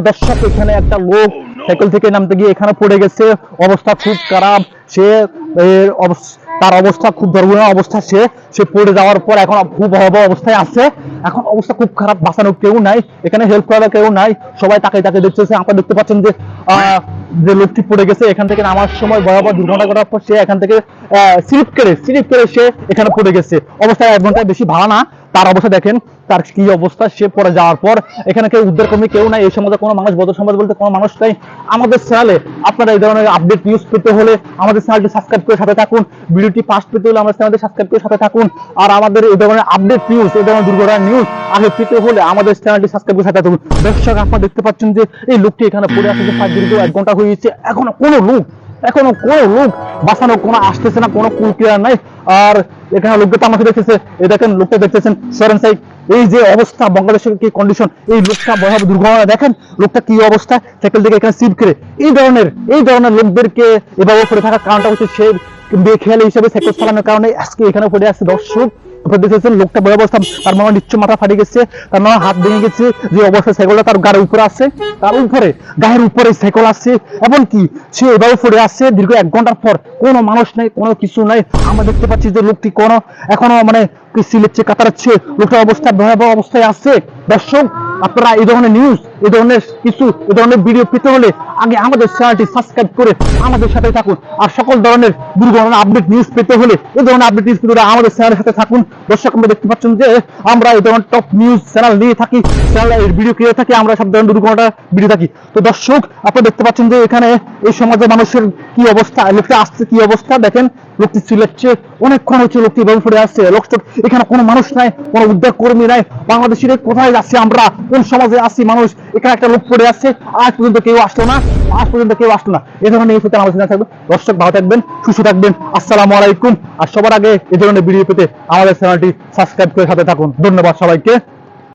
দর্শক, এখানে একটা লোক সাইকেল থেকে নামতে গিয়ে এখানে পড়ে গেছে। অবস্থা খুব খারাপ। সে তার অবস্থা খুব দুর্বল অবস্থা। সে পড়ে যাওয়ার পর এখন খুব ভয়াবহ অবস্থায় আছে। এখন অবস্থা খুব খারাপ, বাঁচানোর কেউ নাই, এখানে হেল্প করার কেউ নাই। সবাই তাকে দেখতেছে। আপনারা দেখতে পাচ্ছেন যে যে লোকটি পড়ে গেছে। এখান থেকে নামার সময় ভয়াবহ দুর্ঘটনা ঘটার পর সে এখান থেকে স্লিপ করে সে এখানে পড়ে গেছে। অবস্থা 1 ঘন্টায় বেশি ভালো না। তার অবস্থা দেখেন, তার কি অবস্থা। সে পড়ে যাওয়ার পর এখানে কেউ উদ্ধার কর্মী কেউ নাই। এই সমাজে কোনো মানুষ, বদ সমাজ বলতে কোনো মানুষ নাই। আমাদের চ্যানেলে আপনারা এই ধরনের আপডেট নিউজ পেতে হলে আমাদের চ্যানেলটি সাবস্ক্রাইব করে সাথে থাকুন। ভিডিওটি ফার্স্ট পেতে হলে আমাদের চ্যানেলটি সাবস্ক্রাইব করে সাথে থাকুন। আর আমাদের এই ধরনের আপডেট নিউজ, এই ধরনের দুর্ঘটনার নিউজ আগে পেতে হলে আমাদের চ্যানেলটি সাবস্ক্রাইব করে সাথে থাকুন। দর্শক, আপনারা দেখতে পাচ্ছেন যে এই লোকটি এখানে পড়ে আছে। দীর্ঘ 1 ঘন্টা হয়ে গেছে। এখনো কোনো লোক বাঁচানো কোনো আসতেছে না, কোনো কুলকিয়ার নাই। আর এখানে লোকটা আমাকে দেখতেছে। এই দেখেন, লোকটা দেখতেছেন সরেন সাইড। এই যে অবস্থা, বাংলাদেশের কি কন্ডিশন, এই লোকটা ভয়াবহ দুর্ঘটনা। দেখেন লোকটা কি অবস্থা, সাইকেল থেকে এখানে স্লিপ করে। এই ধরনের লোকদেরকে এভাবে পড়ে থাকার কারণটা হচ্ছে সে বেখেয়ালি হিসেবে সাইকেল চালানোর কারণে আজকে এখানে পড়ে আছে। দর্শক, দেখেছেন লোকটা বড় অবস্থা। তার মনে নিশ্চয় মাথা ফাটে গেছে, তার মনে হাত ভেঙে গেছে। যে অবস্থায় সাইকেলটা তার গায়ের উপরে আছে, তার উপরে গায়ের উপরে সাইকেল আছে। এমনকি সে এভাবে পড়ে আছে দীর্ঘ 1 ঘন্টার পর। কোনো মানুষ নেই, কোনো কিছু নাই। আমরা দেখতে পাচ্ছি যে লোকটি এখনো সিলেটছে, কাতারাচ্ছে। লোকটার অবস্থা ভয়াবহ অবস্থায় আছে। দর্শক, আপনারা এই ধরনের নিউজ, এই ধরনের ভিডিও পেতে হলে আগে আমাদের চ্যানেলটি সাবস্ক্রাইব করে আমাদের সাথে থাকুন। আর সকল ধরনের দুর্ঘটনা আপডেট নিউজ পেতে হলে, এই ধরনের আপডেট নিউজ পেতে হলে আমাদের চ্যানেলের সাথে থাকুন। দর্শক, আমরা দেখতে পাচ্ছেন যে আমরা এই ধরনের টপ নিউজ চ্যানেল নিয়ে থাকি, চ্যানেলের ভিডিও ক্রিয়ে থাকি। আমরা সব ধরনের দুর্ঘটনা ভিডিও থাকি। তো দর্শক, আপনারা দেখতে পাচ্ছেন যে এখানে এই সমাজের মানুষের কি অবস্থা, লোকটা আসছে কি অবস্থা দেখেন। লোকটি সিলেটছে, অনেকক্ষণ হচ্ছে লোকটি এভাবে পড়ে আসছে। লোকটা এখানে কোনো মানুষ নাই, কোনো উদ্ধার কর্মী নাই। বাংলাদেশের কোথায় যাচ্ছি আমরা, কোন সমাজে আসছি মানুষ। এখানে একটা লোক পড়ে আসছে, আজ পর্যন্ত কেউ আসলো না। এই ধরনের নিউজ পেতে আমাদের চ্যানেলে থাকবেন। দর্শক, ভালো থাকবেন, সুস্থ থাকবেন। আসসালামু আলাইকুম। আর সবার আগে এই ধরনের ভিডিও পেতে আমাদের চ্যানেলটি সাবস্ক্রাইব করে সাথে থাকুন। ধন্যবাদ সবাইকে।